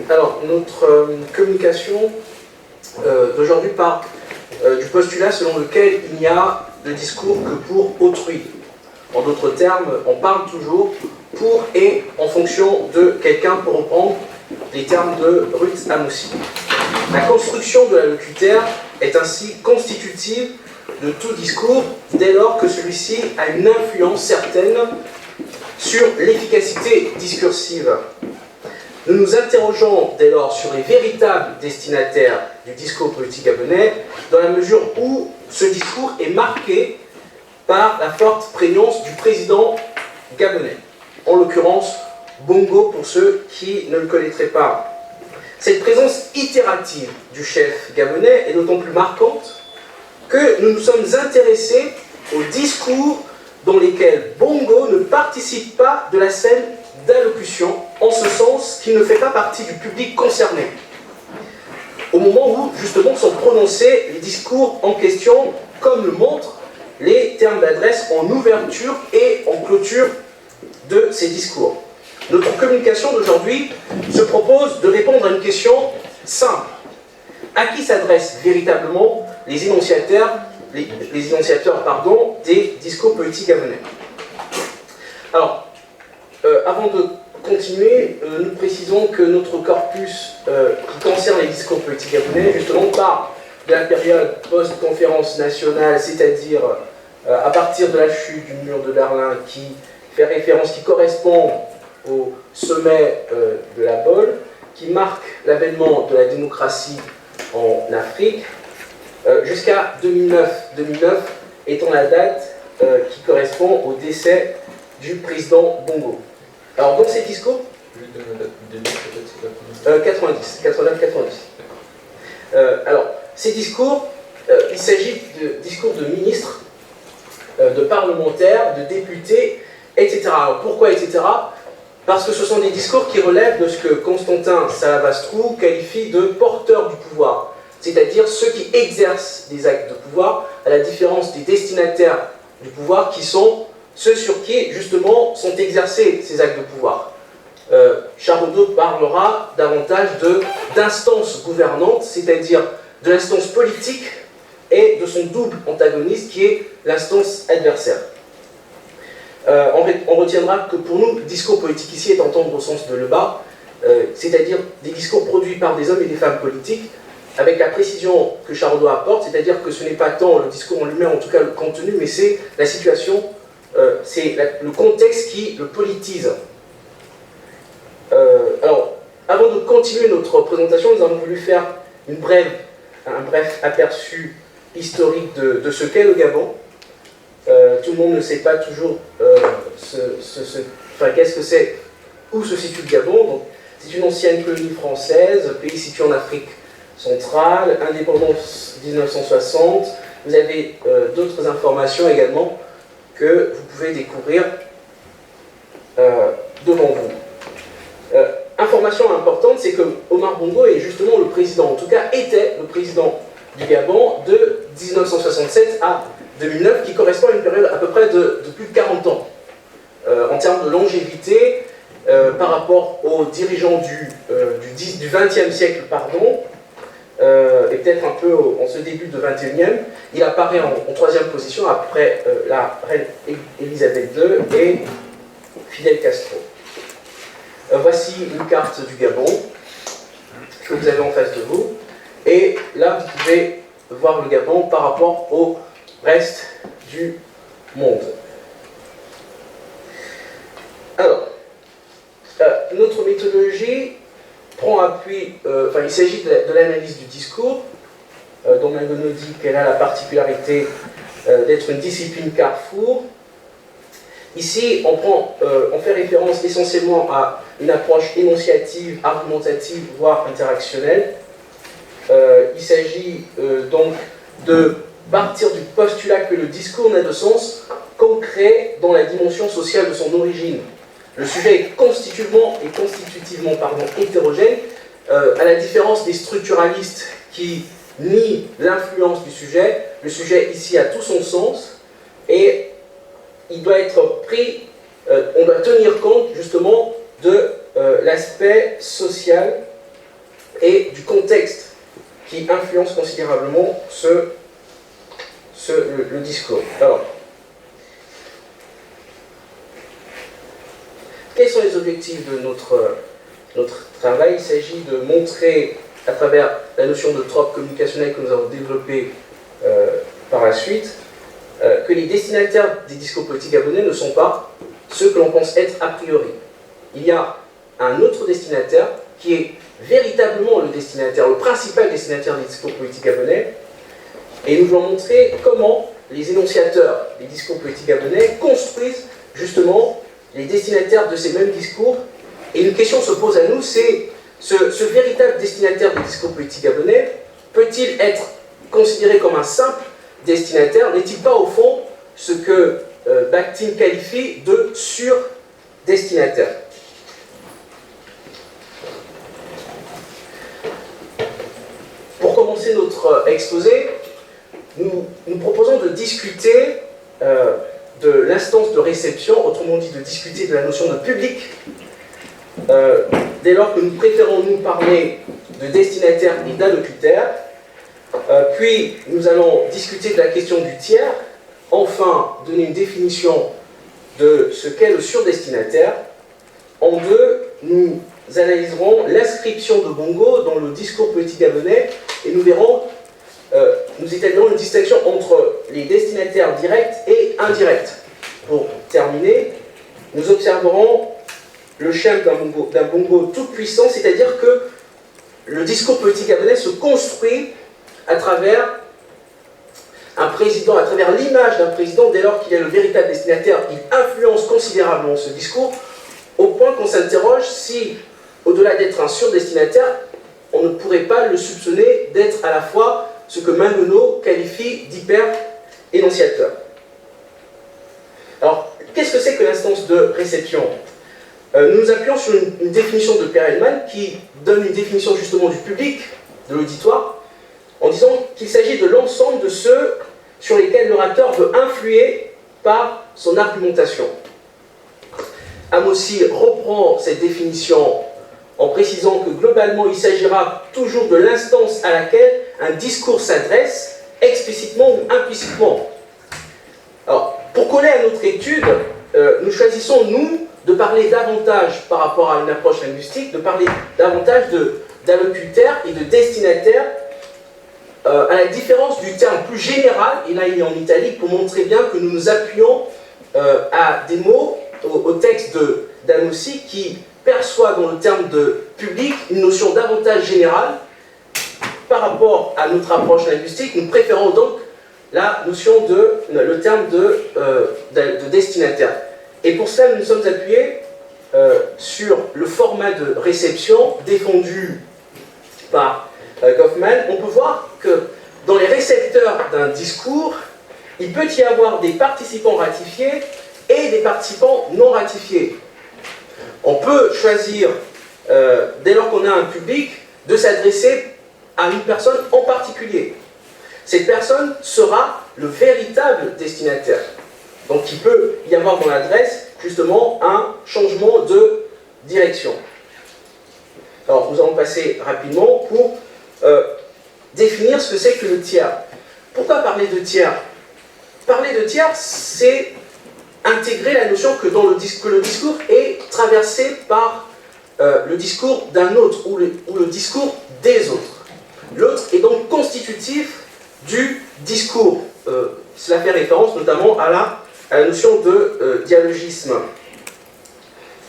Alors, notre communication d'aujourd'hui part du postulat selon lequel il n'y a de discours que pour autrui. En d'autres termes, on parle toujours pour et en fonction de quelqu'un, pour reprendre les termes de Ruth Amoussi. La construction de la locutaire est ainsi constitutive de tout discours dès lors que celui-ci a une influence certaine sur l'efficacité discursive. Nous nous interrogeons dès lors sur les véritables destinataires du discours politique gabonais, dans la mesure où ce discours est marqué par la forte prégnance du président gabonais, en l'occurrence Bongo pour ceux qui ne le connaîtraient pas. Cette présence itérative du chef gabonais est d'autant plus marquante que nous nous sommes intéressés aux discours dans lesquels Bongo ne participe pas de la scène d'allocution, en ce sens qu'il ne fait pas partie du public concerné. Au moment où, justement, sont prononcés les discours en question, comme le montrent les termes d'adresse en ouverture et en clôture de ces discours. Notre communication d'aujourd'hui se propose de répondre à une question simple. À qui s'adressent véritablement les énonciateurs des discours politiques gabonais? Alors, avant de continuer, nous précisons que notre corpus qui concerne les discours politiques gabonais, justement, part de la période post-conférence nationale, c'est-à-dire à partir de la chute du mur de Berlin, qui fait référence, qui correspond au sommet de la Bolle, qui marque l'avènement de la démocratie en Afrique, jusqu'à 2009 étant la date qui correspond au décès du président Bongo. Alors dans ces discours, 89-90. Alors ces discours, il s'agit de discours de ministres, de parlementaires, de députés, etc. Alors pourquoi etc.? Parce que ce sont des discours qui relèvent de ce que Constantin Salavastrou qualifie de porteurs du pouvoir, c'est-à-dire ceux qui exercent des actes de pouvoir, à la différence des destinataires du pouvoir qui sont ceux sur qui, justement, sont exercés ces actes de pouvoir. Charodeau parlera davantage d'instance gouvernante, c'est-à-dire de l'instance politique et de son double antagoniste qui est l'instance adversaire. On retiendra que pour nous, discours politique ici est entendre au sens de Lebas, c'est-à-dire des discours produits par des hommes et des femmes politiques, avec la précision que Charodeau apporte, c'est-à-dire que ce n'est pas tant le discours en lui-même, en tout cas le contenu, mais c'est la situation, c'est le contexte qui le politise. Alors, avant de continuer notre présentation, nous avons voulu faire un bref aperçu historique de ce qu'est le Gabon. Tout le monde ne sait pas toujours qu'est-ce que c'est, où se situe le Gabon. C'est une ancienne colonie française, pays situé en Afrique centrale, indépendance 1960. Vous avez d'autres informations également que vous pouvez découvrir devant vous. Information importante, c'est que Omar Bongo est justement le président, en tout cas était le président du Gabon de 1967 à 2009, qui correspond à une période à peu près de plus de 40 ans. En termes de longévité, par rapport aux dirigeants du XXe siècle, et peut-être un peu en ce début de XXIe, il apparaît en troisième position après la reine Elisabeth II et Fidel Castro. Voici une carte du Gabon que vous avez en face de vous. Et là, vous pouvez voir le Gabon par rapport au reste du monde. Alors, notre méthodologie prend appui, il s'agit de l'analyse du discours, dont Mangono dit qu'elle a la particularité d'être une discipline carrefour. Ici, on fait référence essentiellement à une approche énonciative, argumentative, voire interactionnelle. Il s'agit donc de partir du postulat que le discours n'a de sens concret dans la dimension sociale de son origine. Le sujet est constitutivement hétérogène, à la différence des structuralistes qui nient l'influence du sujet. Le sujet ici a tout son sens et il doit être pris, on doit tenir compte justement de l'aspect social et du contexte qui influence considérablement le discours. Alors, quels sont les objectifs de notre travail? Il s'agit de montrer, à travers la notion de trope communicationnelle que nous avons développée par la suite, que les destinataires des discours politiques abonnés ne sont pas ceux que l'on pense être a priori. Il y a un autre destinataire qui est véritablement le destinataire, le principal destinataire des discours politiques abonnés, et nous voulons montrer comment les énonciateurs des discours politiques abonnés construisent justement les destinataires de ces mêmes discours. Et une question se pose à nous, c'est ce véritable destinataire des discours politiques abonnés peut-il être considéré comme un simple destinataire? N'est-il pas au fond ce que Bakhtin qualifie de sur-destinataire? Pour commencer notre exposé, nous proposons de discuter de l'instance de réception, autrement dit de discuter de la notion de public, dès lors que nous préférons nous parler de destinataire et d'allocutaire. Puis nous allons discuter de la question du tiers, enfin donner une définition de ce qu'est le surdestinataire. En deux, nous analyserons l'inscription de Bongo dans le discours politique abonné et nous verrons, nous établirons une distinction entre les destinataires directs et indirects. Pour terminer, nous observerons le schéma d'un bongo tout puissant, c'est-à-dire que le discours politique abonné se construit à travers un président, à travers l'image d'un président, dès lors qu'il est le véritable destinataire, il influence considérablement ce discours, au point qu'on s'interroge si, au-delà d'être un surdestinataire, on ne pourrait pas le soupçonner d'être à la fois ce que Mangono qualifie d'hyper-énonciateur. Alors, qu'est-ce que c'est que l'instance de réception? Nous nous appuyons sur une définition de Perelman qui donne une définition justement du public, de l'auditoire, en disant qu'il s'agit de l'ensemble de ceux sur lesquels l'orateur veut influer par son argumentation. Amossi reprend cette définition en précisant que globalement il s'agira toujours de l'instance à laquelle un discours s'adresse, explicitement ou implicitement. Alors, pour coller à notre étude, nous choisissons, nous, de parler davantage par rapport à une approche linguistique, de parler davantage d'allocutaire et de destinataire, à la différence du terme plus général, et là il est en italique pour montrer bien que nous nous appuyons à des mots, au texte d'Amossi, qui perçoit dans le terme de public une notion davantage générale par rapport à notre approche linguistique. Nous préférons donc la notion le terme de destinataire. Et pour cela, nous nous sommes appuyés sur le format de réception défendu par Goffman. On peut voir que dans les récepteurs d'un discours, il peut y avoir des participants ratifiés et des participants non ratifiés. On peut choisir, dès lors qu'on a un public, de s'adresser à une personne en particulier. Cette personne sera le véritable destinataire. Donc il peut y avoir dans l'adresse justement un changement de direction. Alors nous allons passer rapidement pour définir ce que c'est que le tiers. Pourquoi parler de tiers? Parler de tiers, c'est intégrer la notion que le discours est traversé par le discours d'un autre ou le discours des autres. L'autre est donc constitutif du discours. Cela fait référence notamment à la notion de dialogisme.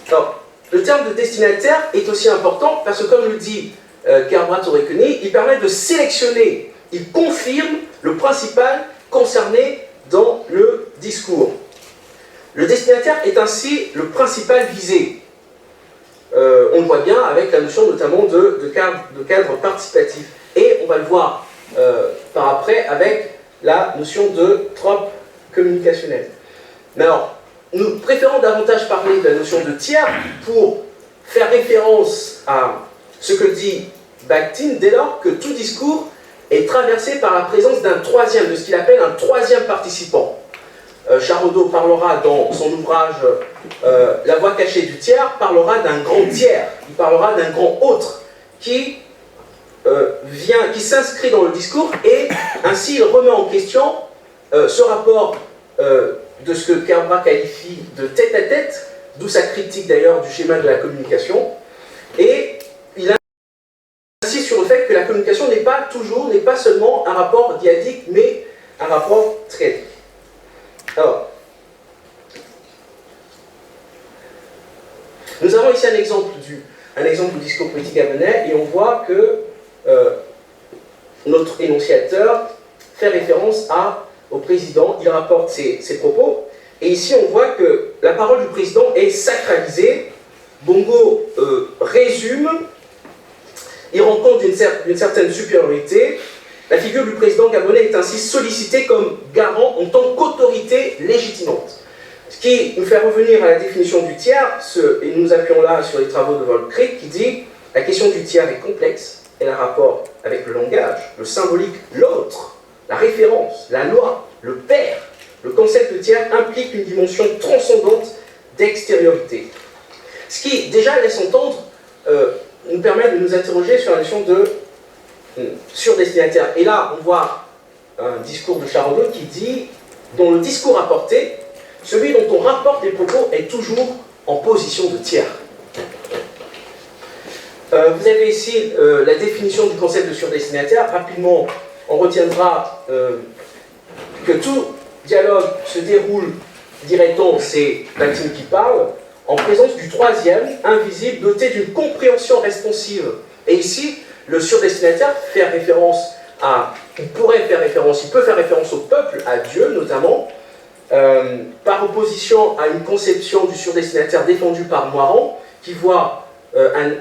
Alors, le terme de destinataire est aussi important parce que, comme le dit Kerbrat-Orekeni, il permet de sélectionner, il confirme le principal concerné dans le discours. Le destinataire est ainsi le principal visé. On le voit bien avec la notion notamment de cadre participatif. Et on va le voir par après avec la notion de trope communicationnelle. Mais alors, nous préférons davantage parler de la notion de tiers pour faire référence à ce que dit Bakhtin dès lors que tout discours est traversé par la présence d'un troisième, de ce qu'il appelle un troisième participant. Charodeau parlera dans son ouvrage La voix cachée du tiers, parlera d'un grand tiers, il parlera d'un grand autre qui qui s'inscrit dans le discours, et ainsi il remet en question ce rapport de ce que Kerbrat qualifie de tête-à-tête, d'où sa critique d'ailleurs du schéma de la communication, et il insiste sur le fait que la communication n'est pas seulement un rapport dyadique, mais un rapport triadique. Alors, nous avons ici un exemple du discours politique gabonais, et on voit que notre énonciateur fait référence au président, il rapporte ses propos, et ici on voit que la parole du président est sacralisée. Bongo résume, il rend compte d'une certaine supériorité. La figure du président gabonais est ainsi sollicitée comme garant en tant qu'autorité légitimante. Ce qui nous fait revenir à la définition du tiers, et nous nous appuyons là sur les travaux de Volkrieg, qui dit « La question du tiers est complexe, elle a rapport avec le langage, le symbolique, l'autre, la référence, la loi, le père. Le concept de tiers implique une dimension transcendante d'extériorité. » Ce qui déjà laisse entendre, nous permet de nous interroger sur la notion de surdestinataire. Et là, on voit un discours de Charenton qui dit, dans le discours apporté, celui dont on rapporte les propos est toujours en position de tiers. Vous avez ici la définition du concept de surdestinataire. Rapidement, on retiendra que tout dialogue se déroule, dirait-on, c'est la team qui parle, en présence du troisième, invisible, doté d'une compréhension responsive. Et ici, le surdestinataire fait référence il peut faire référence au peuple, à Dieu notamment, par opposition à une conception du surdestinataire défendue par Moirand, qui voit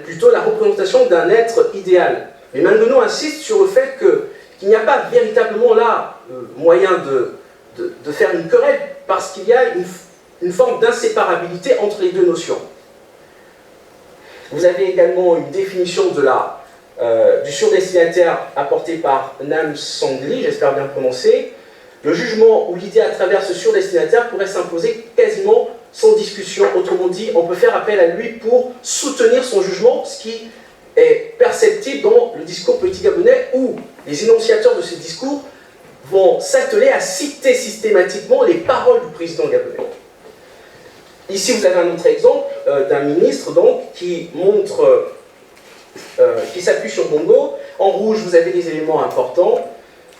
plutôt la représentation d'un être idéal. Mais Mangono insiste sur le fait qu'il n'y a pas véritablement là moyen de faire une querelle, parce qu'il y a une forme d'inséparabilité entre les deux notions. Vous avez également une définition du surdestinataire apportée par Nam Sangli, j'espère bien prononcer. Le jugement ou l'idée à travers ce surdestinataire pourrait s'imposer quasiment sans discussion. Autrement dit, on peut faire appel à lui pour soutenir son jugement, ce qui est perceptible dans le discours politique gabonais, où les énonciateurs de ce discours vont s'atteler à citer systématiquement les paroles du président gabonais. Ici, vous avez un autre exemple d'un ministre donc, qui s'appuie sur Bongo. En rouge, vous avez des éléments importants.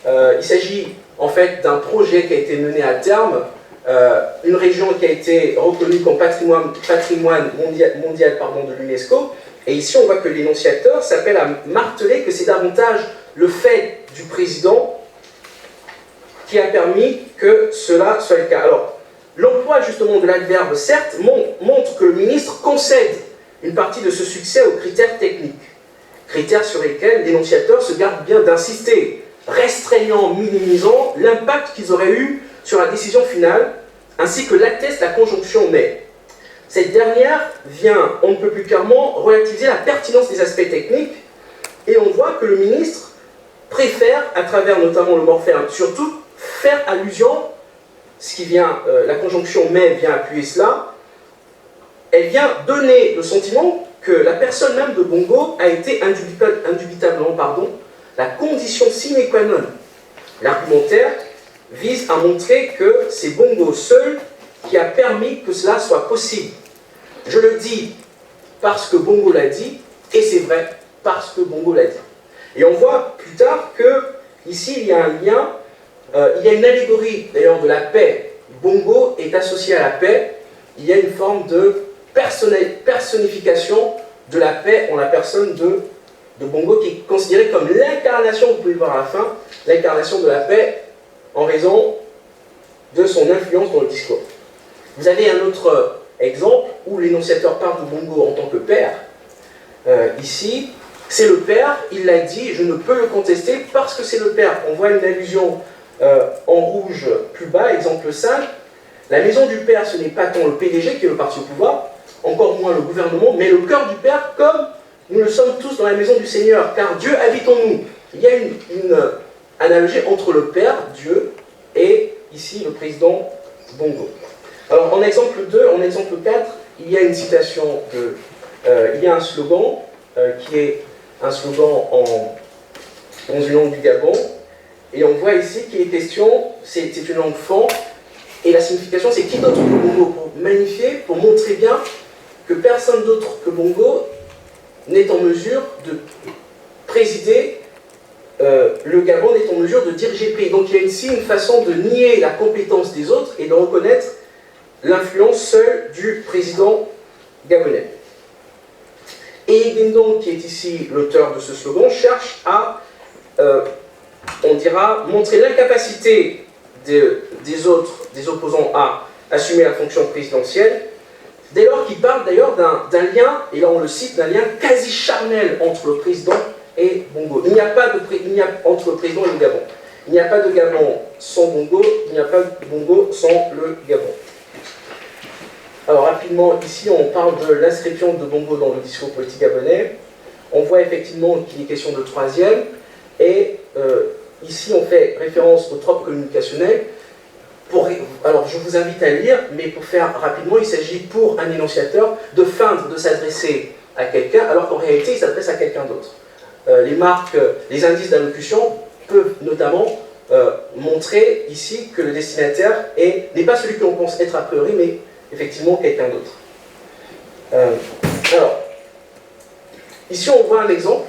Il s'agit en fait d'un projet qui a été mené à terme, une région qui a été reconnue comme patrimoine mondial de l'UNESCO. Et ici, on voit que l'énonciateur s'appelle à marteler que c'est davantage le fait du président qui a permis que cela soit le cas. Alors, l'emploi justement de l'adverbe, certes, montre que le ministre concède une partie de ce succès aux critères techniques, critères sur lesquels l'énonciateur se garde bien d'insister, restreignant, minimisant l'impact qu'ils auraient eu sur la décision finale, ainsi que l'atteste la conjonction « mais ». Cette dernière vient, on ne peut plus clairement, relativiser la pertinence des aspects techniques, et on voit que le ministre préfère, à travers notamment le morphème, surtout, faire allusion, ce qui vient, la conjonction « mais » vient appuyer cela, elle vient donner le sentiment que la personne même de Bongo a été indubitablement, la condition sine qua non. L'argumentaire vise à montrer que c'est Bongo seul qui a permis que cela soit possible. Je le dis parce que Bongo l'a dit, et c'est vrai parce que Bongo l'a dit. Et on voit plus tard que ici il y a un lien, il y a une allégorie d'ailleurs de la paix. Bongo est associé à la paix, il y a une forme de personnification de la paix en la personne de Bongo, qui est considérée comme l'incarnation, vous pouvez le voir à la fin, l'incarnation de la paix en raison de son influence dans le discours. Vous avez un autre exemple où l'énonciateur parle de Bongo en tant que père. Ici, c'est le père, il l'a dit, je ne peux le contester parce que c'est le père. On voit une allusion en rouge plus bas, exemple 5. La maison du père, ce n'est pas tant le PDG qui est le parti au pouvoir, encore moins le gouvernement, mais le cœur du père, comme nous le sommes tous dans la maison du Seigneur, car Dieu habite en nous. Il y a une analogie entre le Père, Dieu, et ici le président Bongo. Alors en exemple 2, en exemple 4, il y a une citation il y a un slogan qui est un slogan dans une langue du Gabon. Et on voit ici qu'il est question, c'est une langue fan, et la signification c'est qui d'autre que Bongo, pour magnifier, pour montrer bien que personne d'autre que Bongo n'est en mesure de présider le Gabon, n'est en mesure de diriger le pays. Donc il y a ici une façon de nier la compétence des autres et de reconnaître l'influence seule du président gabonais. Et Gendong, qui est ici l'auteur de ce slogan, cherche à, on dira, montrer l'incapacité des opposants à assumer la fonction présidentielle, dès lors qu'il parle d'ailleurs d'un lien, et là on le cite, d'un lien quasi charnel entre le président et Bongo. Il n'y a pas entre le président et le Gabon. Il n'y a pas de Gabon sans Bongo, il n'y a pas de Bongo sans le Gabon. Alors rapidement, ici on parle de l'inscription de Bongo dans le discours politique gabonais. On voit effectivement qu'il est question de troisième, et ici on fait référence aux tropes communicationnelles. Alors je vous invite à lire, mais pour faire rapidement, il s'agit pour un énonciateur de feindre de s'adresser à quelqu'un, alors qu'en réalité il s'adresse à quelqu'un d'autre. Les marques, les indices d'allocution peuvent notamment montrer ici que le destinataire n'est pas celui que l'on pense être a priori, mais effectivement quelqu'un d'autre. Alors, ici on voit un exemple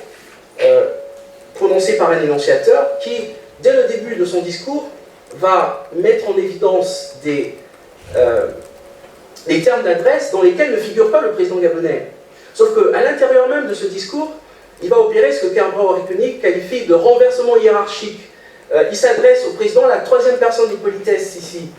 prononcé par un énonciateur qui, dès le début de son discours, va mettre en évidence des termes d'adresse dans lesquels ne figure pas le président gabonais. Sauf qu'à l'intérieur même de ce discours, il va opérer ce que Karl Brauer-König qualifie de renversement hiérarchique. Il s'adresse au président à la troisième personne de politesse ici,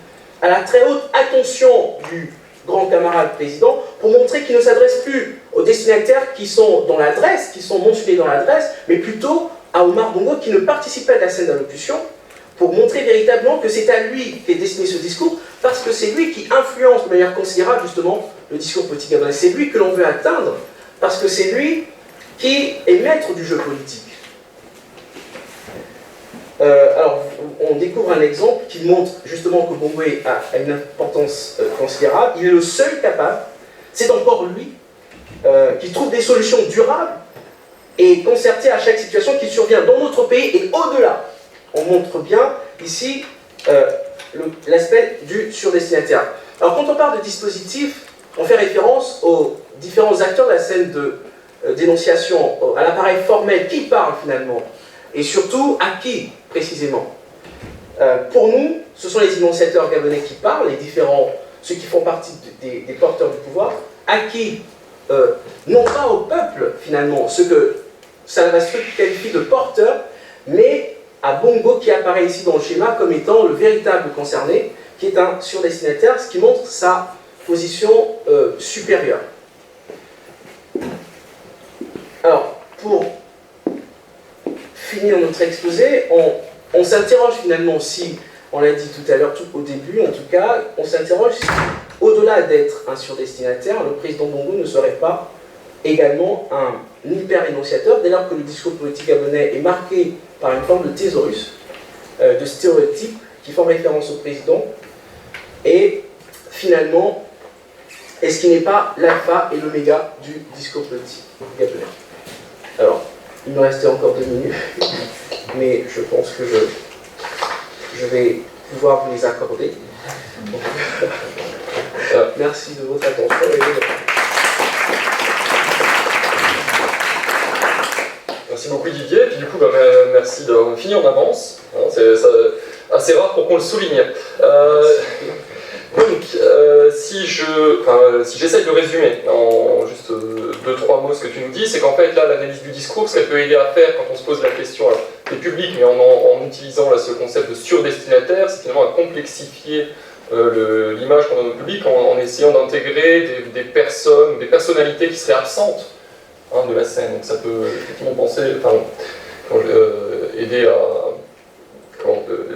à la très haute attention du grand camarade président, pour montrer qu'il ne s'adresse plus aux destinataires qui sont dans l'adresse, qui sont mentionnés dans l'adresse, mais plutôt à Omar Bongo qui ne participe pas de la scène d'allocution, pour montrer véritablement que c'est à lui qu'est destiné ce discours, parce que c'est lui qui influence de manière considérable justement le discours politique gabonais. C'est lui que l'on veut atteindre, parce que c'est lui qui est maître du jeu politique. Alors, on découvre un exemple qui montre justement que Bongo a une importance considérable. Il est le seul capable, c'est encore lui, qui trouve des solutions durables et concertées à chaque situation qui survient dans notre pays et au-delà. On montre bien ici l'aspect du surdestinataire. Alors, quand on parle de dispositif, on fait référence aux différents acteurs de la scène de dénonciation, à l'appareil formel, qui parle finalement, et surtout à qui précisément. Pour nous, ce sont les énonciateurs gabonais qui parlent, ceux qui font partie des porteurs du pouvoir, à qui, non pas au peuple finalement, ce que Salvastro qualifie de porteur, mais à Bongo qui apparaît ici dans le schéma comme étant le véritable concerné, qui est un surdestinataire, ce qui montre sa position supérieure. Alors, pour finir notre exposé, on s'interroge finalement si, on l'a dit tout à l'heure, tout au début en tout cas, on s'interroge si, au-delà d'être un surdestinataire, le président Bongo ne serait pas également un hyper-énonciateur, dès lors que le discours politique gabonais est marqué par une forme de thésaurus, de stéréotypes qui font référence au président, et finalement, est-ce qu'il n'est pas l'alpha et l'oméga du discours politique gabonais? Alors, il me restait encore 2 minutes, mais je pense que je vais pouvoir vous les accorder. Donc, merci de votre attention. Merci beaucoup Didier, et puis du coup merci d'avoir fini en avance, hein, c'est assez rare pour qu'on le souligne. Donc, si j'essaye de résumer en juste 2-3 mots ce que tu nous dis, c'est qu'en fait là l'analyse du discours, ce qu'elle peut aider à faire quand on se pose la question, alors c'est public, mais en utilisant là, ce concept de surdestinataire, c'est finalement à complexifier l'image qu'on a au public en essayant d'intégrer des personnes, des personnalités qui seraient absentes de la scène. Donc ça peut effectivement aider à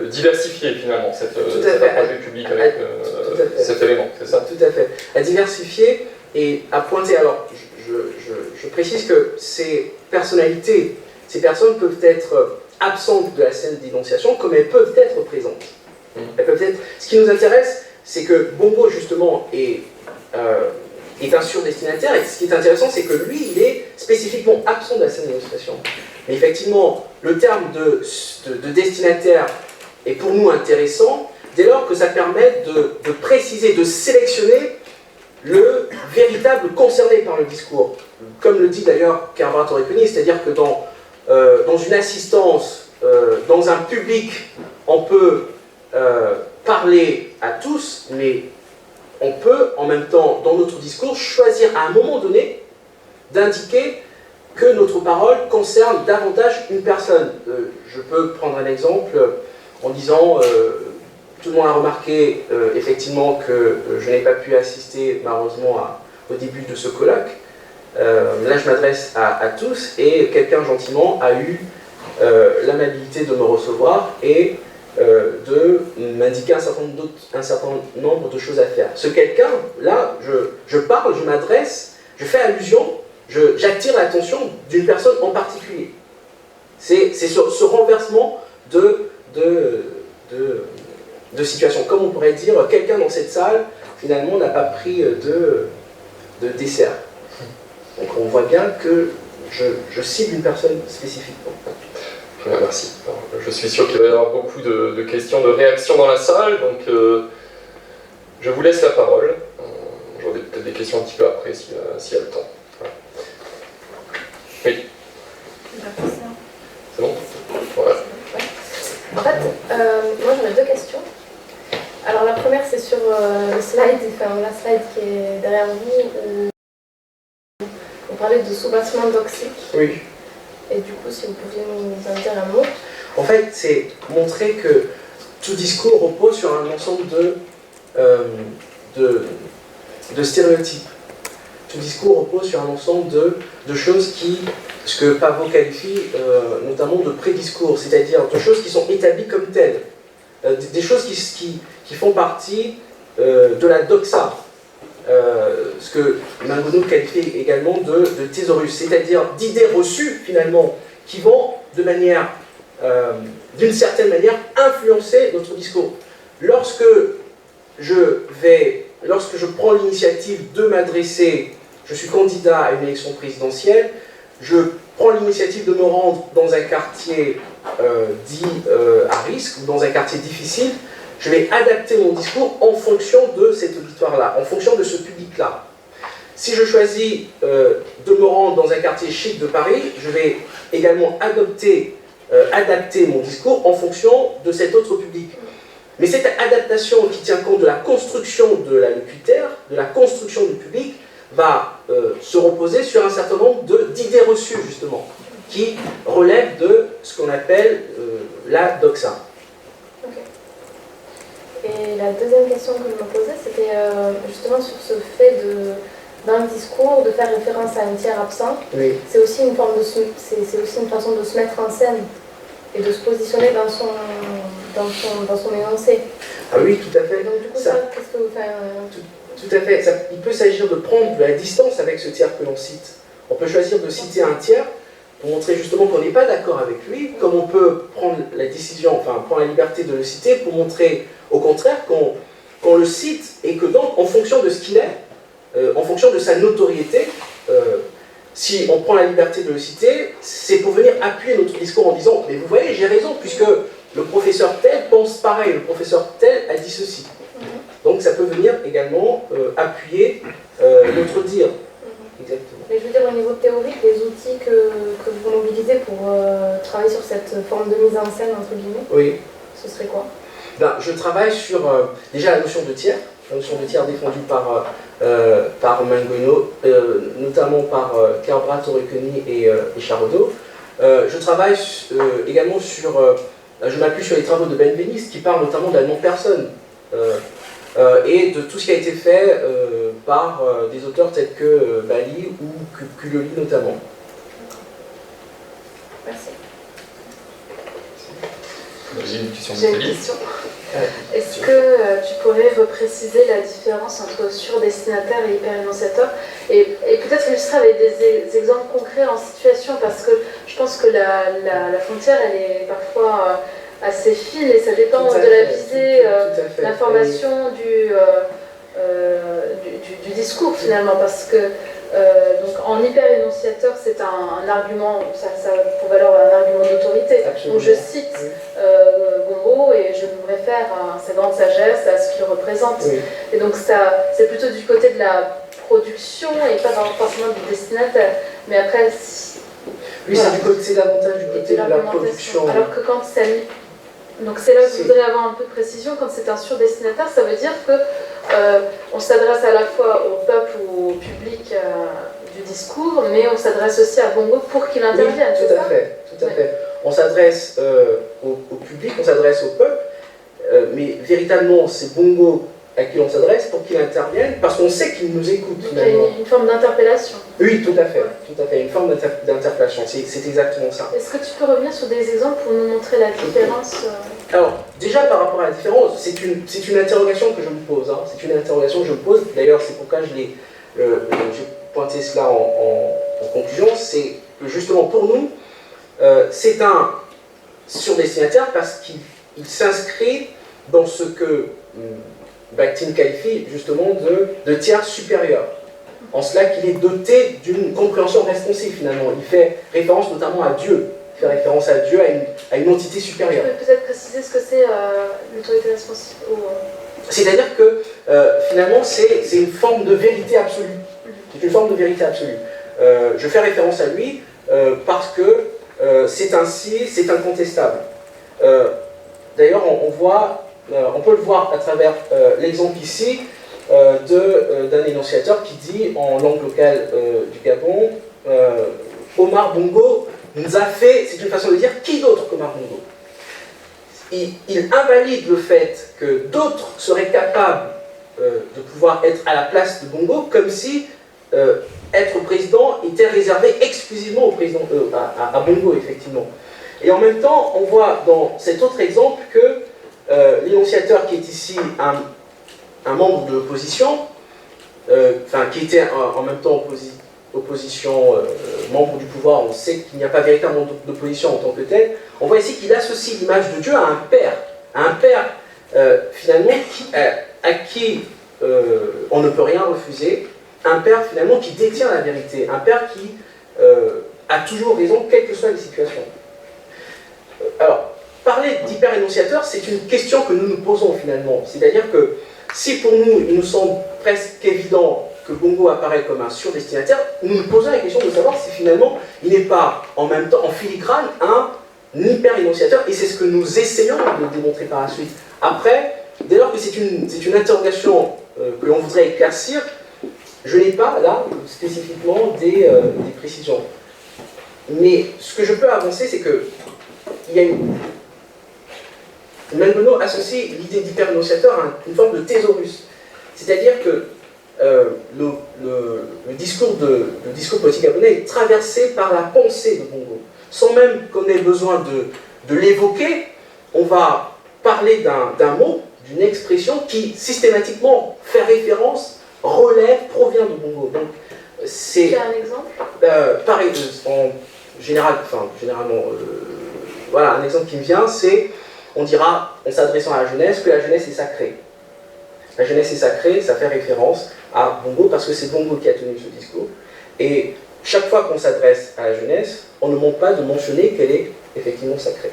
diversifier finalement cette approche du public avec cet élément, c'est ça? Tout à fait. À diversifier et à pointer. Alors, je précise que ces personnalités, ces personnes peuvent être absentes de la scène d'énonciation comme elles peuvent être présentes. Elles peuvent être... Ce qui nous intéresse, c'est que Bongo justement est est un surdestinataire, et ce qui est intéressant, c'est que lui, il est spécifiquement absent de la scène d'illustration. Mais effectivement, le terme de destinataire est pour nous intéressant, dès lors que ça permet de préciser, de sélectionner le véritable concerné par le discours. Comme le dit d'ailleurs Kerbrat Torricoani, c'est-à-dire que dans une assistance, dans un public, on peut parler à tous, mais on peut en même temps, dans notre discours, choisir à un moment donné d'indiquer que notre parole concerne davantage une personne. Je peux prendre un exemple en disant, tout le monde a remarqué effectivement que je n'ai pas pu assister malheureusement au début de ce colloque. Là je m'adresse à tous et quelqu'un gentiment a eu l'amabilité de me recevoir et de m'indiquer un certain nombre de choses à faire. Ce quelqu'un, là, je parle, je m'adresse, je fais allusion, j'attire l'attention d'une personne en particulier. C'est ce renversement de situation. Comme on pourrait dire, quelqu'un dans cette salle, finalement, n'a pas pris de dessert. Donc on voit bien que je cible une personne spécifiquement. Merci. Alors, je suis sûr qu'il va y avoir beaucoup de questions, de réactions dans la salle, donc je vous laisse la parole. J'aurai peut-être des questions un petit peu après s'il y a le temps. Voilà. Oui. C'est bon? Voilà. En fait, moi j'aurais deux questions. Alors la première c'est sur le slide, enfin la slide qui est derrière vous, où on parlait de soubassement toxique. Oui. Et du coup, si vous pouviez nous en dire un mot. En fait, c'est montrer que tout discours repose sur un ensemble de stéréotypes. Tout discours repose sur un ensemble de choses ce que Pavot qualifie notamment de pré-discours, c'est-à-dire de choses qui sont établies comme telles, des choses qui font partie de la doxa, ce que Mangono qualifie également de thésaurus, c'est-à-dire d'idées reçues finalement qui vont d'une certaine manière influencer notre discours. Lorsque je prends l'initiative de m'adresser, je suis candidat à une élection présidentielle, je prends l'initiative de me rendre dans un quartier dit à risque ou dans un quartier difficile, je vais adapter mon discours en fonction de cet auditoire-là, en fonction de ce public-là. Si je choisis de me rendre dans un quartier chic de Paris, je vais également adapter mon discours en fonction de cet autre public. Mais cette adaptation qui tient compte de la construction de la locutaire, de la construction du public, va se reposer sur un certain nombre d'idées reçues, justement, qui relèvent de ce qu'on appelle la doxa. Okay. Et la deuxième question que je me posais, c'était justement sur ce fait dans le discours, de faire référence à un tiers absent. Oui. C'est aussi une façon de se mettre en scène et de se positionner dans son énoncé. Ah oui, tout à fait. Donc du coup, qu'est-ce que vous faites Tout à fait. Il peut s'agir de prendre de la distance avec ce tiers que l'on cite. On peut choisir de citer un tiers pour montrer justement qu'on n'est pas d'accord avec lui, comme on peut prendre la décision, enfin prendre la liberté de le citer pour montrer au contraire qu'on le cite et que donc en fonction de ce qu'il est, en fonction de sa notoriété, si on prend la liberté de le citer, c'est pour venir appuyer notre discours en disant « mais vous voyez, j'ai raison, puisque le professeur tel pense pareil, le professeur tel a dit ceci ». Donc ça peut venir également appuyer notre dire. Exactement. Mais je veux dire, au niveau théorique, les outils que vous mobilisez pour travailler sur cette forme de mise en scène, entre guillemets, oui. Ce serait quoi? Je travaille sur déjà la notion de tiers défendue par Mangono, notamment par Kerbrat, Torricoani et Charodot. Je travaille également je m'appuie sur les travaux de Benveniste qui parlent notamment de la non-personne et de tout ce qui a été fait par des auteurs tels que Bali ou Culloli notamment. Merci. J'ai une question. J'ai une question. Est-ce que tu pourrais repréciser la différence entre surdestinataire et hyperénonciateur et peut-être illustrer avec des exemples concrets en situation, parce que je pense que la frontière elle est parfois assez fine et ça dépend de la visée, l'information du discours finalement, parce que donc en hyper-énonciateur, c'est un argument, ça pour valeur un argument d'autorité. Donc je cite Bongo et je me réfère à sa grande sagesse, à ce qu'il représente. Oui. Et donc c'est plutôt du côté de la production et pas forcément du destinataire. Mais après, oui, voilà. C'est davantage du côté de la production. Alors que quand c'est mis... Donc c'est là que je voudrais avoir un peu de précision. Quand c'est un surdestinataire, ça veut dire que on s'adresse à la fois au peuple ou au public du discours, mais on s'adresse aussi à Bongo pour qu'il intervienne. Oui, tout à fait. On s'adresse au public, on s'adresse au peuple, mais véritablement c'est Bongo à qui on s'adresse pour qu'il intervienne, parce qu'on sait qu'il nous écoute finalement. Il y a une forme d'interpellation. Oui, tout à fait, une forme d'interpellation, c'est exactement ça. Est-ce que tu peux revenir sur des exemples pour nous montrer la différence Alors, déjà par rapport à la différence, c'est une interrogation que je me pose, hein. C'est une interrogation que je me pose, d'ailleurs c'est pourquoi j'ai pointé cela en conclusion, c'est que justement pour nous, c'est un surdestinataire parce qu'il s'inscrit dans ce que Bakhtin qualifie justement de tiers supérieur. En cela qu'il est doté d'une compréhension responsive finalement. Il fait référence notamment à Dieu. Il fait référence à Dieu, à une entité supérieure. Tu peux peut-être préciser ce que c'est l'autorité responsive C'est-à-dire que finalement c'est une forme de vérité absolue. C'est une forme de vérité absolue. Je fais référence à lui parce que c'est ainsi, c'est incontestable. D'ailleurs on peut le voir à travers l'exemple ici d'un énonciateur qui dit en langue locale du Gabon, Omar Bongo nous a fait, c'est une façon de dire, qui d'autre qu'Omar Bongo? Il invalide le fait que d'autres seraient capables de pouvoir être à la place de Bongo, comme si être président était réservé exclusivement au président, à Bongo, effectivement. Et en même temps, on voit dans cet autre exemple que l'énonciateur qui est ici un membre de l'opposition, qui était en même temps opposition, membre du pouvoir, on sait qu'il n'y a pas véritablement d'opposition en tant que tel, on voit ici qu'il associe l'image de Dieu à un père finalement à qui on ne peut rien refuser, un père finalement qui détient la vérité, un père qui a toujours raison, quelles que soient les situations. Alors, parler d'hyper-énonciateur, c'est une question que nous nous posons finalement. C'est-à-dire que si pour nous, il nous semble presque évident que Bongo apparaît comme un surdestinataire, nous nous posons la question de savoir si finalement il n'est pas en même temps, en filigrane, un hyper-énonciateur, et c'est ce que nous essayons de démontrer par la suite. Après, dès lors que c'est une interrogation que l'on voudrait éclaircir, je n'ai pas là spécifiquement des précisions. Mais ce que je peux avancer, c'est que il y a Mengono associe l'idée d'hyper-énonciateur à une forme de thésaurus. C'est-à-dire que le discours politique gabonais est traversé par la pensée de Bongo. Sans même qu'on ait besoin de l'évoquer, on va parler d'un mot, d'une expression qui systématiquement fait référence, relève, provient de Bongo. Donc, c'est un exemple pareil, généralement, voilà, un exemple qui me vient, c'est, on dira, en s'adressant à la jeunesse, que la jeunesse est sacrée. La jeunesse est sacrée, ça fait référence à Bongo, parce que c'est Bongo qui a tenu ce discours. Et chaque fois qu'on s'adresse à la jeunesse, on ne manque pas de mentionner qu'elle est effectivement sacrée.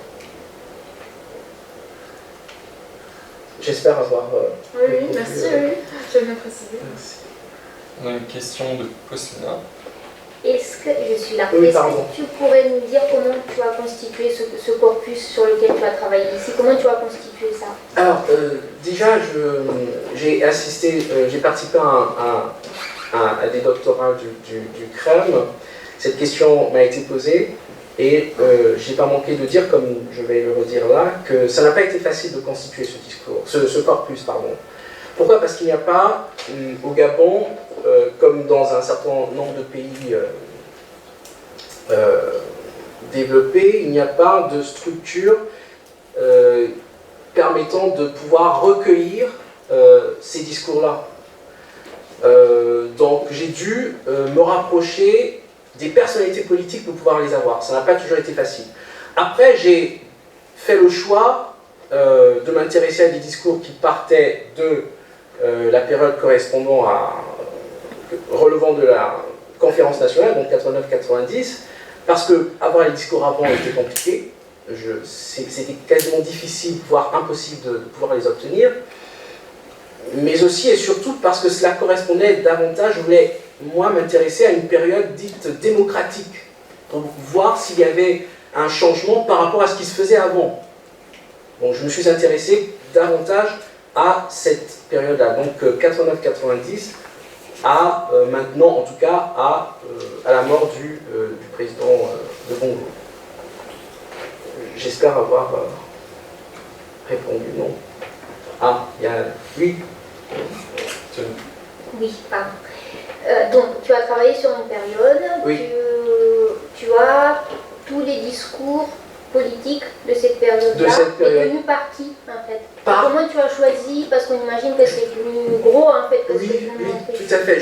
J'espère avoir... oui, merci, oui, j'aime bien préciser. Merci. On a une question de Cosmina. Est-ce que, je suis là, oui, est-ce que tu pourrais nous dire comment tu as constitué ce corpus sur lequel tu as travaillé ici? Comment tu as constitué ça? Alors, déjà, j'ai assisté, j'ai participé à des doctorats du CREM. Cette question m'a été posée et je n'ai pas manqué de dire, comme je vais le redire là, que ça n'a pas été facile de constituer ce corpus. Pourquoi? Parce qu'il n'y a pas, au Gabon, comme dans un certain nombre de pays développés, il n'y a pas de structure permettant de pouvoir recueillir ces discours-là. Donc j'ai dû me rapprocher des personnalités politiques pour pouvoir les avoir. Ça n'a pas toujours été facile. Après, j'ai fait le choix de m'intéresser à des discours qui partaient de la période correspondant relevant de la conférence nationale, donc 89-90, parce que avoir les discours avant était compliqué, c'était quasiment difficile, voire impossible de pouvoir les obtenir, mais aussi et surtout parce que cela correspondait davantage, je voulais moi m'intéresser à une période dite démocratique, pour voir s'il y avait un changement par rapport à ce qui se faisait avant. Donc je me suis intéressé davantage à cette période-là, donc 89-90, à maintenant, en tout cas, à la mort du président de Bongo. J'espère avoir répondu non. Ah, il y a... Oui. Oui, pardon. Donc, tu as travaillé sur une période, Oui. tu as tous les discours politiques de cette période-là. De cette période. Et tenu par qui, en fait? Par... Comment tu as choisi? Parce qu'on imagine que c'est plus gros, en fait, que ce que tu nous montrais. Tout à fait.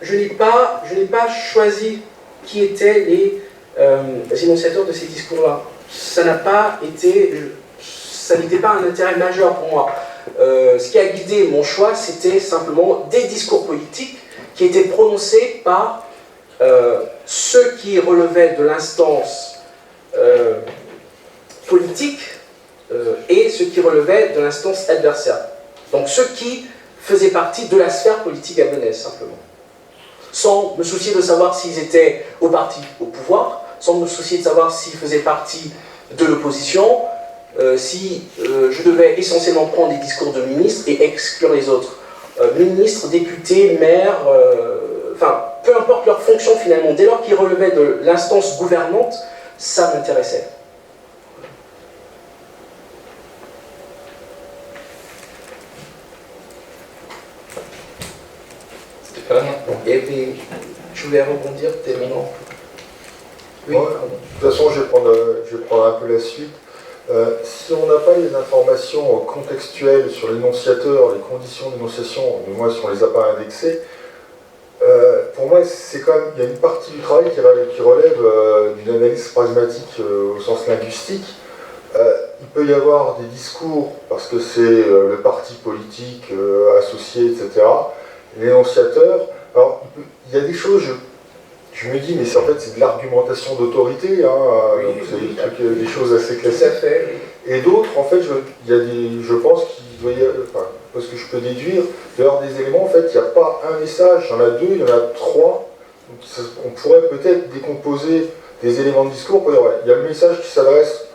Je n'ai pas choisi qui étaient les énonciateurs de ces discours-là. Ça n'était pas un intérêt majeur pour moi. Ce qui a guidé mon choix, c'était simplement des discours politiques qui étaient prononcés par ceux qui relevaient de l'instance politique et ceux qui relevaient de l'instance adversaire. Donc ceux qui faisaient partie de la sphère politique gabonaise, simplement. Sans me soucier de savoir s'ils étaient au parti au pouvoir, sans me soucier de savoir s'ils faisaient partie de l'opposition, si je devais essentiellement prendre des discours de ministres et exclure les autres. Ministres, députés, maires, enfin, peu importe leur fonction finalement, dès lors qu'ils relevaient de l'instance gouvernante, ça m'intéressait. Stéphane? Et puis, je voulais rebondir, t'es maintenant. Oui, ouais, de toute façon, je vais prendre un peu la suite. Si on n'a pas les informations contextuelles sur l'énonciateur, les conditions d'énonciation, du moins si on ne les a pas indexées, pour moi, c'est quand même, il y a une partie du travail qui relève d'une analyse pragmatique au sens linguistique. Il peut y avoir des discours, parce que c'est le parti politique associé, etc., l'énonciateur. Alors, il y a des choses, je me dis, mais en fait, c'est de l'argumentation d'autorité, hein, oui, c'est des choses assez tout à classiques. fait. Et d'autres, en fait, je pense qu'il doit y avoir, enfin, parce que je peux déduire, il doit y avoir des éléments, en fait, il n'y a pas un message, il y en a deux, il y en a trois. Donc, on pourrait peut-être décomposer des éléments de discours pour dire, ouais, il y a le message qui s'adresse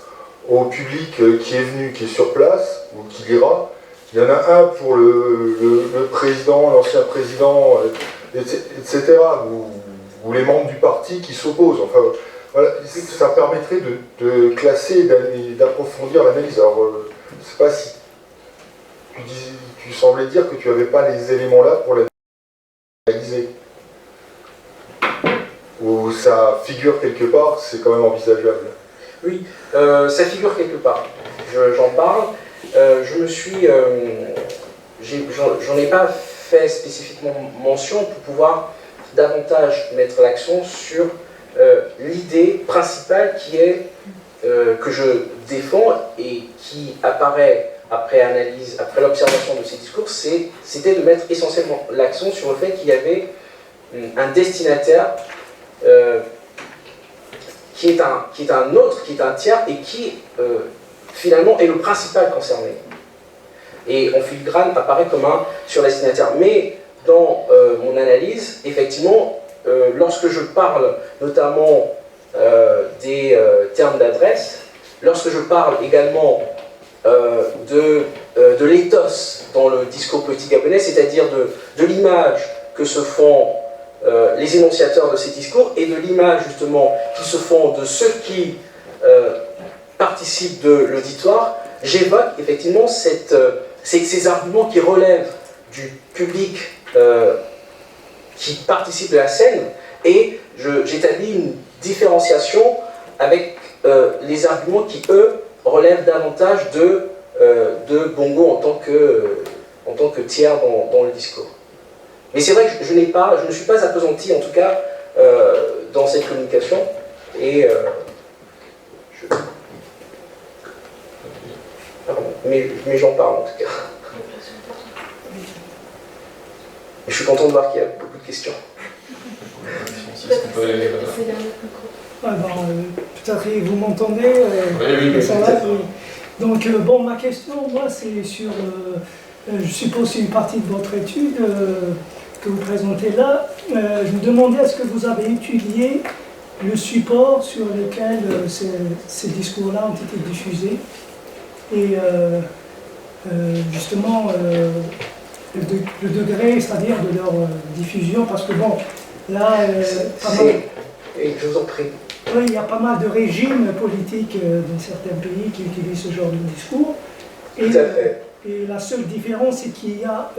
au public qui est venu, qui est sur place, ou qui lira. Il y en a un pour le président, l'ancien président, etc., ou les membres du parti qui s'opposent. Enfin, voilà, ça permettrait de classer et d'approfondir l'analyse. Alors, je ne sais pas si tu semblais dire que tu n'avais pas les éléments là pour l'analyser. Ou ça figure quelque part, c'est quand même envisageable. Oui, ça figure quelque part. J'en parle. J'en ai pas fait spécifiquement mention pour pouvoir davantage mettre l'accent sur l'idée principale qui est que je défends et qui apparaît après analyse, après l'observation de ces discours, c'était de mettre essentiellement l'accent sur le fait qu'il y avait un destinataire qui est un autre, qui est un tiers et qui finalement est le principal concerné. Et en filigrane apparaît comme un surdestinataire. Mais dans mon analyse, effectivement, lorsque je parle notamment des termes d'adresse, lorsque je parle également de l'éthos dans le discours politique gabonais, c'est-à-dire de l'image que se font les énonciateurs de ces discours et de l'image justement qui se font de ceux qui participent de l'auditoire, j'évoque effectivement ces arguments qui relèvent du public qui participe de la scène et j'établis une différenciation avec les arguments qui, eux, relèvent davantage de Bongo en tant que tiers dans le discours. Mais c'est vrai que je ne suis pas appesanti, en tout cas, dans cette communication, et mais j'en parle, en tout cas. Et je suis content de voir qu'il y a beaucoup de questions. Peut-être que vous m'entendez. Oui, ça va, oui. Donc, bon, ma question, moi, c'est sur, je suppose, c'est une partie de votre étude que vous présentez là. Je me demandais, est-ce que vous avez étudié le support sur lequel ces discours-là ont été diffusés et justement le degré, c'est-à-dire de leur diffusion, parce que bon, là, Et je vous en prie. oui, il y a pas mal de régimes politiques dans certains pays qui utilisent ce genre de discours. Tout à fait. Et la seule différence, c'est qu'il y a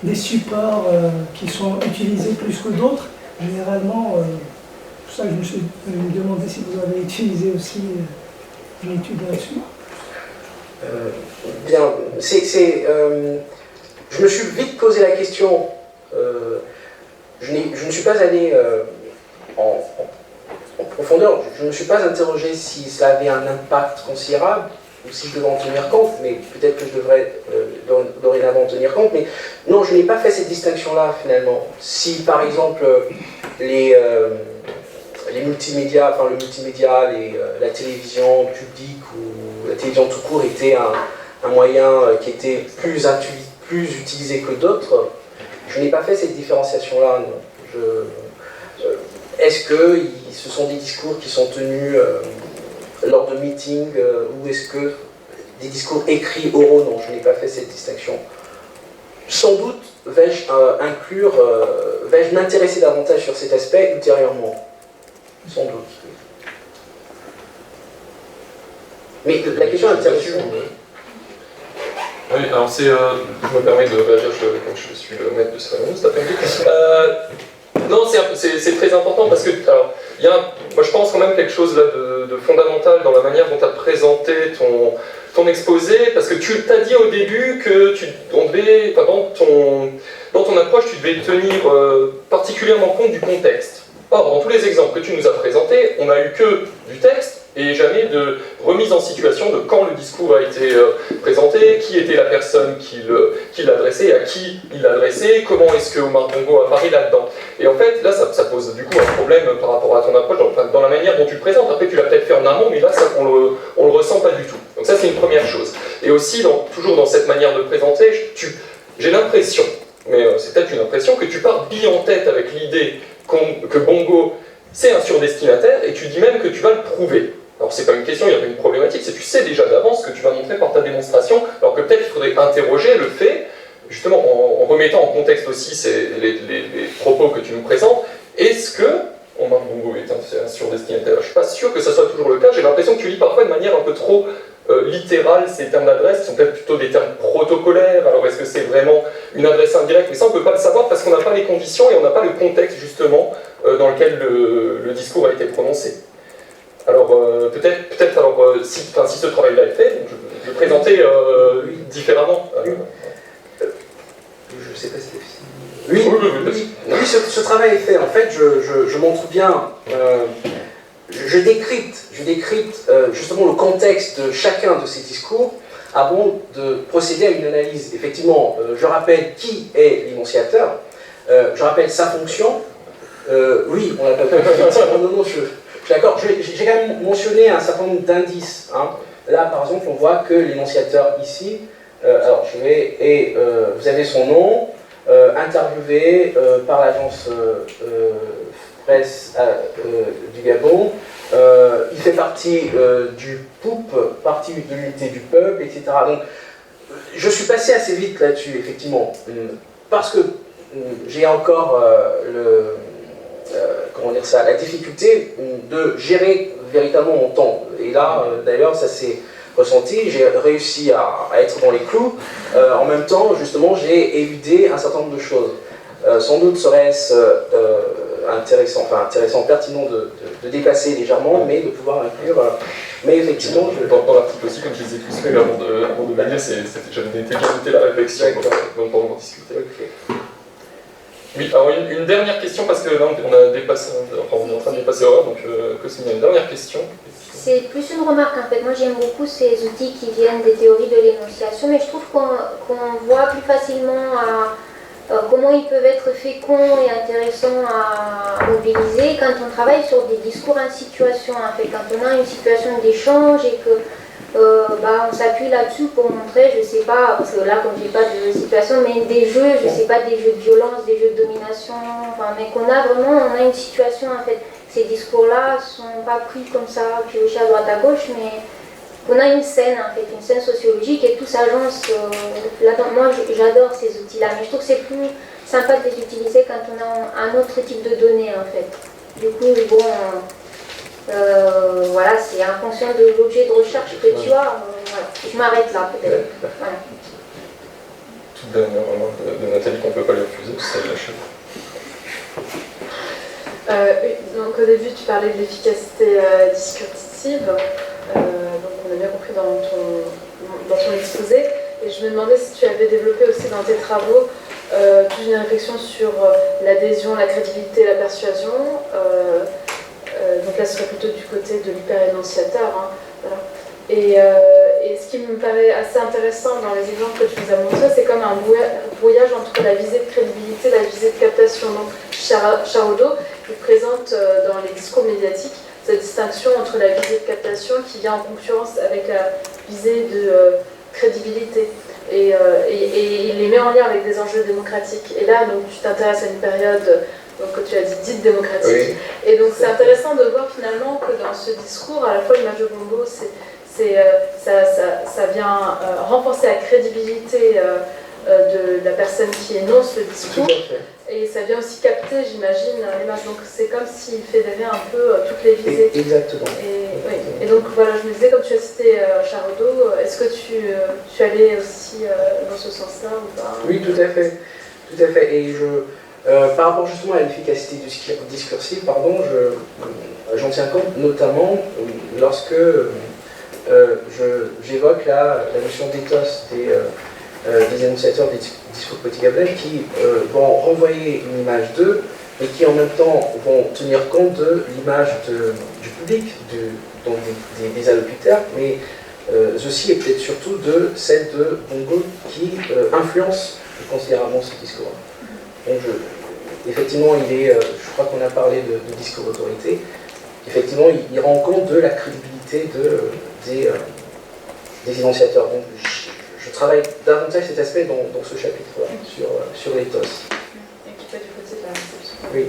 des supports qui sont utilisés plus que d'autres. Généralement, pour ça je me suis demandé si vous avez utilisé aussi une étude là-dessus. Bien, je me suis vite posé la question. Je ne suis pas allé en profondeur, je ne me suis pas interrogé si cela avait un impact considérable ou si je devais en tenir compte, mais peut-être que je devrais dorénavant en tenir compte. Mais non, je n'ai pas fait cette distinction-là finalement. Si par exemple les multimédias, enfin le multimédia, la télévision publique ou la télévision tout court était un moyen qui était plus utilisé que d'autres, je n'ai pas fait cette différenciation-là, non. Est-ce que ce sont des discours qui sont tenus lors de meetings ou est-ce que des discours écrits, oraux? Non, je n'ai pas fait cette distinction. Sans doute vais-je m'intéresser davantage sur cet aspect ultérieurement. Sans doute. Mais la question est intéressante. Oui, alors je me permets de réagir comme je suis le maître de cérémonie cet après-midi. Non, c'est très important parce que, alors, il y a, moi je pense quand même quelque chose là de fondamental dans la manière dont tu as présenté ton exposé, parce que tu t'as dit au début que dans ton approche, tu devais tenir particulièrement compte du contexte. Or, dans tous les exemples que tu nous as présentés, on n'a eu que du texte et jamais de remise en situation de quand le discours a été présenté, qui était la personne qui l'adressait, à qui il l'adressait, comment est-ce que Omar Bongo apparaît là-dedans. Et en fait, là, ça pose du coup un problème par rapport à ton approche, dans la manière dont tu le présentes. Après, tu l'as peut-être fait en amont, mais là, on le ressent pas du tout. Donc ça, c'est une première chose. Et aussi, toujours dans cette manière de présenter, j'ai l'impression, mais c'est peut-être une impression, que tu pars bien en tête avec l'idée que Bongo, c'est un surdestinataire, et tu dis même que tu vas le prouver. Alors c'est pas une question, il n'y a pas une problématique, c'est que tu sais déjà d'avance ce que tu vas montrer par ta démonstration, alors que peut-être il faudrait interroger le fait, justement en remettant en contexte aussi les propos que tu nous présentes. Est-ce que Omar Bongo est un surdestinataire? Je ne suis pas sûr que ça soit toujours le cas, j'ai l'impression que tu lis parfois de manière un peu trop littérale ces termes d'adresse, qui sont peut-être plutôt des termes protocolaires. Alors est-ce que c'est vraiment une adresse indirecte? Mais ça on ne peut pas le savoir parce qu'on n'a pas les conditions et on n'a pas le contexte justement dans lequel le discours a été prononcé. Alors peut-être alors si ce travail-là est fait, je vais présenter différemment. Je ne sais pas si c'est fini. Oui, ce travail est fait. En fait, je montre bien, je décrypte justement le contexte de chacun de ces discours avant de procéder à une analyse. Effectivement, je rappelle qui est l'énonciateur, je rappelle sa fonction. Oui, on l'a pas fait. Non, je suis d'accord. J'ai quand même mentionné un certain nombre d'indices. Hein. Là, par exemple, on voit que l'énonciateur ici, alors vous avez son nom, interviewé par l'agence presse du Gabon. Il fait partie du POUP, parti de l'unité du peuple, etc. Donc, je suis passé assez vite là-dessus, effectivement, parce que j'ai encore la difficulté de gérer véritablement mon temps. Et là, d'ailleurs, ça s'est ressenti, j'ai réussi à être dans les clous. En même temps, justement, j'ai éludé un certain nombre de choses. Sans doute serait-ce intéressant, pertinent de dépasser légèrement, mais de pouvoir inclure. Mais effectivement, dans l'article aussi, comme je les ai tous faits avant de venir, j'avais déjà noté la réflexion, donc on va en discuter. Okay. Oui, alors une dernière question, parce que là on est en train de dépasser l'heure, donc Cosmine, une dernière question. C'est plus une remarque en fait. Moi j'aime beaucoup ces outils qui viennent des théories de l'énonciation, mais je trouve qu'on voit plus facilement comment ils peuvent être féconds et intéressants à mobiliser quand on travaille sur des discours en situation, en fait, quand on a une situation d'échange et que on s'appuie là-dessus pour montrer, je sais pas, parce que là, comme j'ai pas de situation, mais des jeux, je sais pas, des jeux de violence, des jeux de domination, enfin, mais qu'on a vraiment, on a une situation, en fait. Ces discours-là sont pas pris comme ça, piochés à droite à gauche, mais qu'on a une scène, en fait, une scène sociologique et tout s'agence là-dedans. Moi, j'adore ces outils-là, mais je trouve que c'est plus sympa de les utiliser quand on a un autre type de données, en fait. Du coup, bon, voilà, c'est en fonction de l'objet de recherche que tu as. Voilà. Je m'arrête là, peut-être. Voilà. Toute dernière remarque de Nathalie qu'on ne peut pas lui refuser, c'est celle de la chaîne. Donc au début, tu parlais de l'efficacité discursive. Donc on a bien compris dans ton exposé. Et je me demandais si tu avais développé aussi dans tes travaux toute une réflexion sur l'adhésion, la crédibilité, la persuasion. Donc là, ce serait plutôt du côté de l'hyper-énonciateur. Hein, voilà. Et ce qui me paraît assez intéressant dans les exemples que tu nous as montrés, c'est comme un brouillage entre la visée de crédibilité et la visée de captation. Donc Charaudeau, il présente dans les discours médiatiques cette distinction entre la visée de captation qui vient en concurrence avec la visée de crédibilité. Et il les met en lien avec des enjeux démocratiques. Et là, donc, tu t'intéresses à une période donc, que tu as dit dite démocratique. Oui. Et donc c'est intéressant de voir finalement que dans ce discours, à la fois l'image de Bongo, ça vient renforcer la crédibilité de la personne qui énonce le discours. Et ça vient aussi capter, j'imagine, l'image. Donc c'est comme s'il fédérait un peu toutes les visées. Exactement. Et donc voilà, je me disais, comme tu as cité Charaudeau, est-ce que tu allais aussi dans ce sens-là ou pas? Oui, tout à fait. Tout à fait. Et par rapport justement à l'efficacité discursive, j'en tiens compte notamment lorsque j'évoque la notion d'éthos des énonciateurs des discours politiques qui vont renvoyer une image d'eux, mais qui en même temps vont tenir compte de l'image du public, donc des allocuteurs, mais aussi et peut-être surtout de celle de Bongo qui influence considérablement ce discours. Donc effectivement, je crois qu'on a parlé de discours d'autorité, effectivement, il rend compte de la crédibilité des énonciateurs. Donc, je travaille davantage cet aspect dans ce chapitre-là, sur l'éthos. Et qui fait du côté de la réception. Oui.